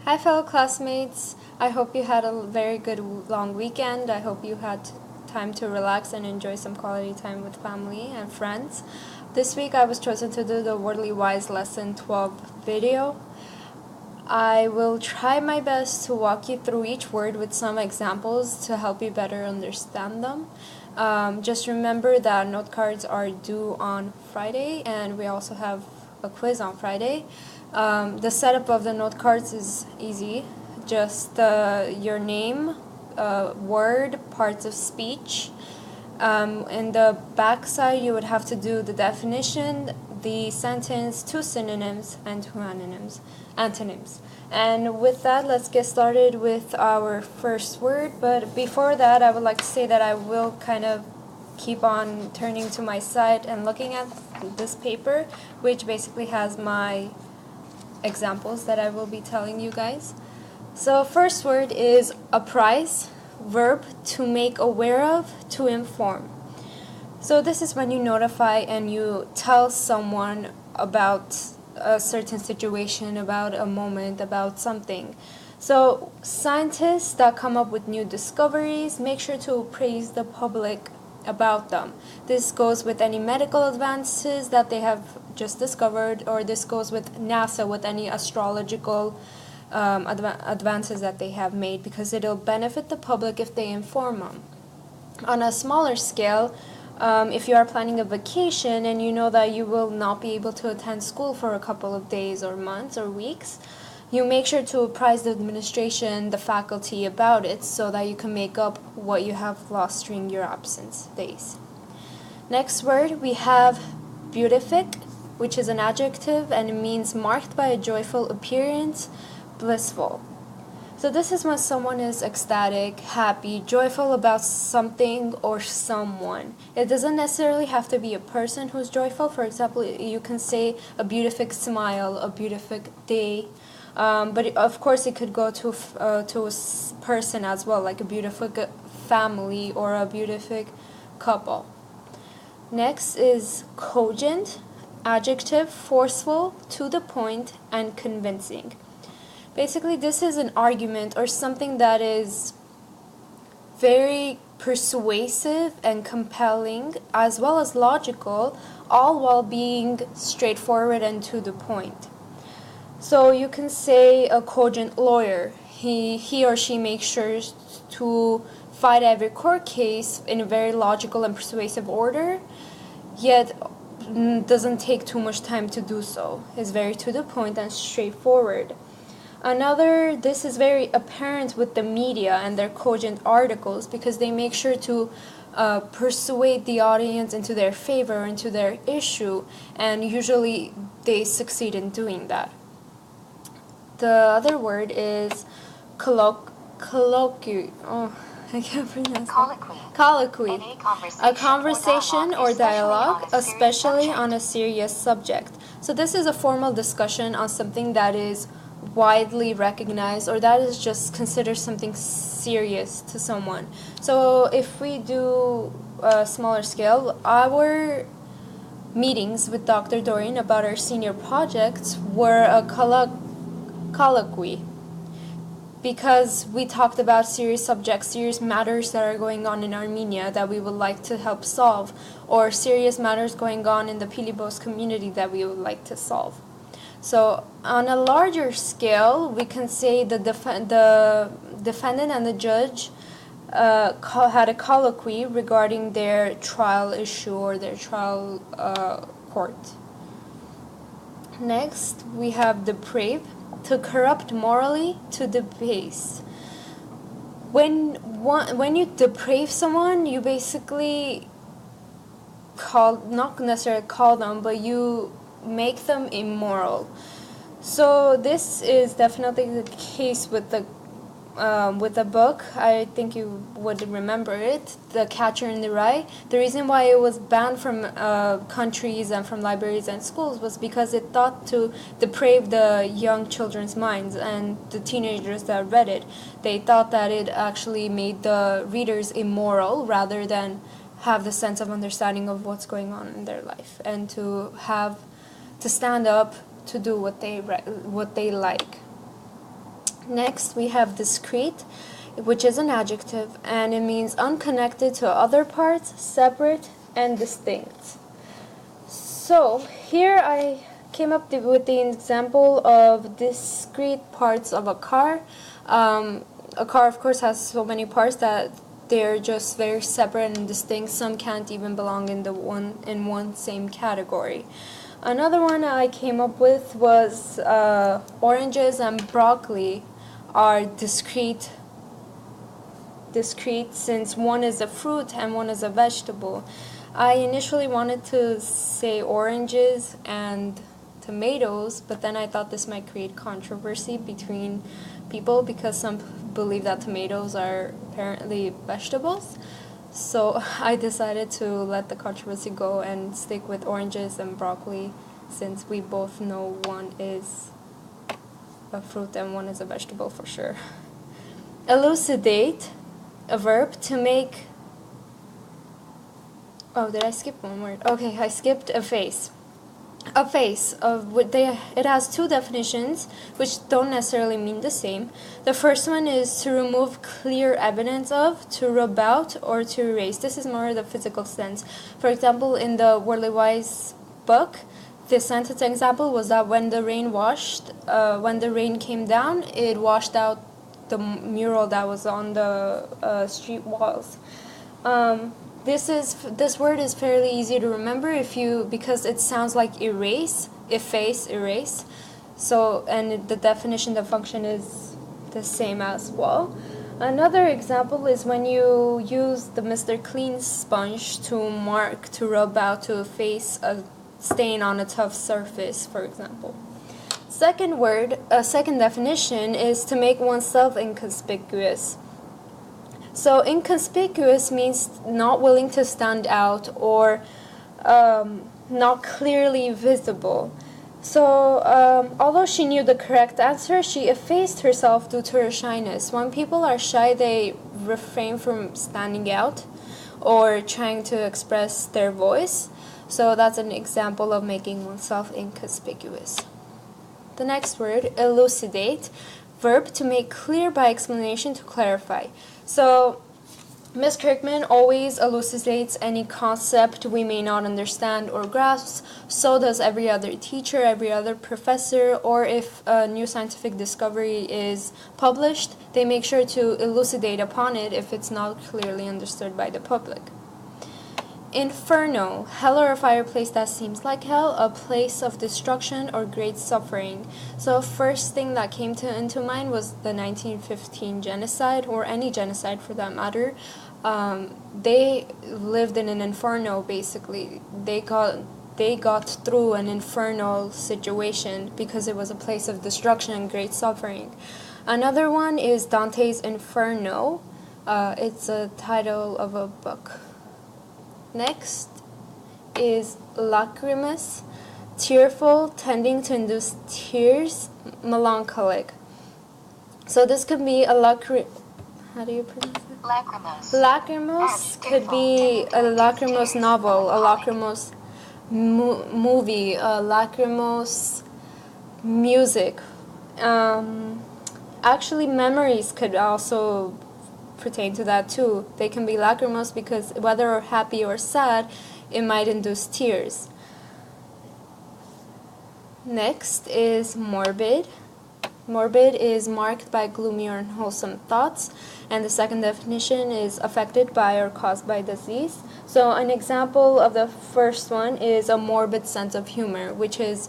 Hi, fellow classmates. I hope you had a very good long weekend. I hope you had time to relax and enjoy some quality time with family and friends. This week I was chosen to do the Worldly Wise Lesson 12 video. I will try my best to walk you through each word with some examples to help you better understand them. Just remember that note cards are due on Friday, and we also have a quiz on Friday. The setup of the note cards is easy. Just your name, word, parts of speech. In the back side, you would have to do the definition, the sentence, two synonyms, and two antonyms. And with that, let's get started with our first word. But before that, I would like to say that I will kind of keep on turning to my side and looking at this paper, which basically has my examples that I will be telling you guys. So first word is apprise, verb to make aware of, to inform. So this is when you notify and you tell someone about a certain situation, about a moment, about something. So scientists that come up with new discoveries make sure to praise the public about them. This goes with any medical advances that they have just discovered, or this goes with NASA with any astrological advances that they have made, because it'll benefit the public if they inform them. On a smaller scale, if you are planning a vacation and you know that you will not be able to attend school for a couple of days or months or weeks, you make sure to apprise the administration, the faculty about it, so that you can make up what you have lost during your absence days. Next word, we have beatific, which is an adjective and it means marked by a joyful appearance, blissful. So this is when someone is ecstatic, happy, joyful about something or someone. It doesn't necessarily have to be a person who's joyful. For example, you can say a beatific smile, a beatific day. But of course it could go to a person as well, like a beatific family or a beatific couple. Next is cogent, adjective, forceful, to the point, and convincing. Basically, this is an argument or something that is very persuasive and compelling, as well as logical, all while being straightforward and to the point. So you can say a cogent lawyer. He or she makes sure to fight every court case in a very logical and persuasive order, yet doesn't take too much time to do so. Is very to the point and straightforward. This is very apparent with the media and their cogent articles, because they make sure to persuade the audience into their favor, into their issue, and usually they succeed in doing that. The other word is colloquy. I can't pronounce it. Colloquy. A conversation or dialogue, especially on a serious subject. So this is a formal discussion on something that is widely recognized, or that is just considered something serious to someone. So if we do a smaller scale, our meetings with Dr. Dorian about our senior projects were a colloquy, because we talked about serious subjects, serious matters that are going on in Armenia that we would like to help solve, or serious matters going on in the Pilibos community that we would like to solve. So on a larger scale, we can say the defendant and the judge had a colloquy regarding their trial issue or their trial court. Next, we have deprave, to corrupt morally, to debase. When you deprave someone, you basically not necessarily call them, but you make them immoral. So this is definitely the case with the book. I think you would remember it, The Catcher in the Rye. The reason why it was banned from countries and from libraries and schools was because it thought to deprave the young children's minds and the teenagers that read it. They thought that it actually made the readers immoral rather than have the sense of understanding of what's going on in their life, and to stand up to do what they like. Next, we have discrete, which is an adjective, and it means unconnected to other parts, separate, and distinct. So, here I came up with the example of discrete parts of a car. A car, of course, has so many parts that they're just very separate and distinct. Some can't even belong in one same category. Another one I came up with was oranges and broccoli are discrete since one is a fruit and one is a vegetable. I initially wanted to say oranges and tomatoes, but then I thought this might create controversy between people because some believe that tomatoes are apparently vegetables. So I decided to let the controversy go and stick with oranges and broccoli, since we both know one is a fruit and one is a vegetable for sure. Elucidate, a verb to make... Oh, did I skip one word? Okay, I skipped a face. A face, it has two definitions, which don't necessarily mean the same. The first one is to remove clear evidence of, to rub out, or to erase. This is more the physical sense. For example, in the Worldly Wise book, the sentence example was that when the rain came down, it washed out the mural that was on the street walls. This word is fairly easy to remember because it sounds like erase, efface, erase. So, and the definition, the function is the same as well. Another example is when you use the Mr. Clean sponge to rub out, to efface a stain on a tough surface, for example. Second definition is to make oneself inconspicuous. So inconspicuous means not willing to stand out or not clearly visible. So although she knew the correct answer, she effaced herself due to her shyness. When people are shy, they refrain from standing out or trying to express their voice. So that's an example of making oneself inconspicuous. The next word, elucidate, verb to make clear by explanation, to clarify. So Ms. Kirkman always elucidates any concept we may not understand or grasp. So does every other teacher, every other professor, or if a new scientific discovery is published, they make sure to elucidate upon it if it's not clearly understood by the public. Inferno, hell or a fireplace that seems like hell, a place of destruction or great suffering. So first thing that came into mind was the 1915 genocide, or any genocide for that matter. They lived in an inferno, basically. They got through an infernal situation because it was a place of destruction and great suffering. Another one is Dante's Inferno. It's a title of a book. Next is lachrymous, tearful, tending to induce tears, melancholic. So this could be a how do you pronounce it? Lachrymose. Lachrymose could be a lachrymose novel, a lachrymose movie, a lachrymose music. Actually, memories could also pertain to that too. They can be lachrymose because whether happy or sad, it might induce tears. Next is morbid. Morbid is marked by gloomy or unwholesome thoughts, and the second definition is affected by or caused by disease. So an example of the first one is a morbid sense of humor, which is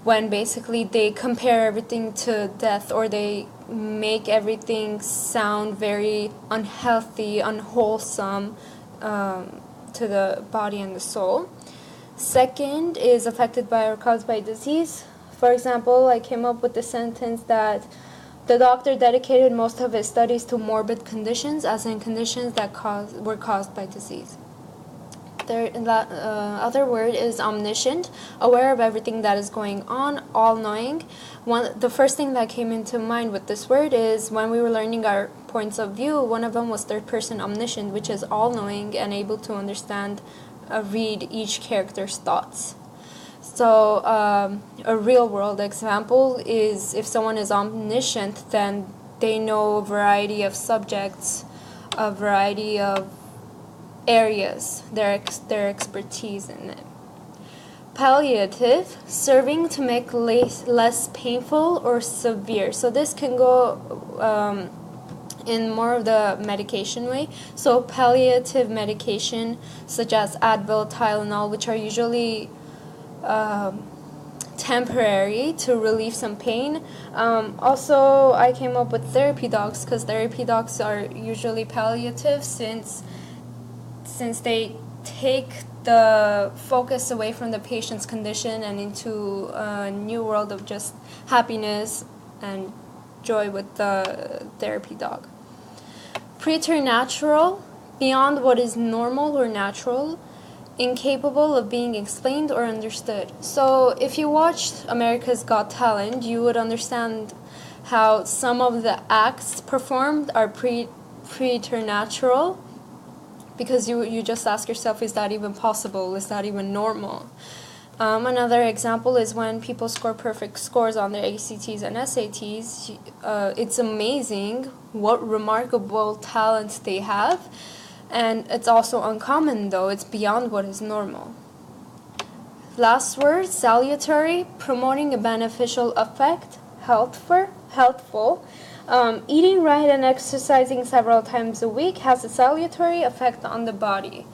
when basically they compare everything to death, or they make everything sound very unhealthy, unwholesome to the body and the soul. Second is affected by or caused by disease. For example, I came up with the sentence that the doctor dedicated most of his studies to morbid conditions, as in conditions that were caused by disease. The other word is omniscient, aware of everything that is going on, all-knowing. The first thing that came into mind with this word is when we were learning our points of view, one of them was third-person omniscient, which is all-knowing and able to understand, read each character's thoughts. So a real world example is if someone is omniscient, then they know a variety of subjects, a variety of areas, their expertise in it. Palliative, serving to make less painful or severe. So this can go in more of the medication way. So palliative medication such as Advil, Tylenol, which are usually temporary to relieve some pain. Also, I came up with therapy dogs because therapy dogs are usually palliative since they take the focus away from the patient's condition and into a new world of just happiness and joy with the therapy dog. Preternatural, beyond what is normal or natural, incapable of being explained or understood. So if you watched America's Got Talent, you would understand how some of the acts performed are preternatural, because you just ask yourself, is that even possible? Is that even normal? Another example is when people score perfect scores on their ACTs and SATs. It's amazing what remarkable talents they have, and it's also uncommon, though. It's beyond what is normal. Last word, salutary, promoting a beneficial effect, healthful. Eating right and exercising several times a week has a salutary effect on the body,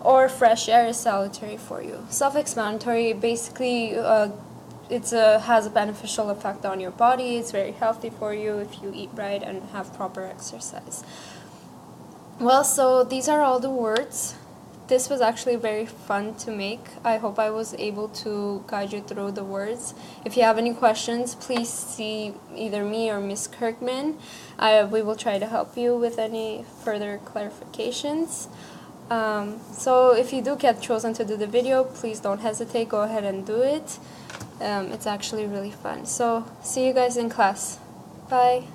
or fresh air is salutary for you. Self-explanatory. Basically, it has a beneficial effect on your body. It's very healthy for you if you eat right and have proper exercise. Well, so these are all the words. This was actually very fun to make. I hope I was able to guide you through the words. If you have any questions, please see either me or Miss Kirkman. We will try to help you with any further clarifications. So if you do get chosen to do the video, please don't hesitate. Go ahead and do it. It's actually really fun. So see you guys in class. Bye.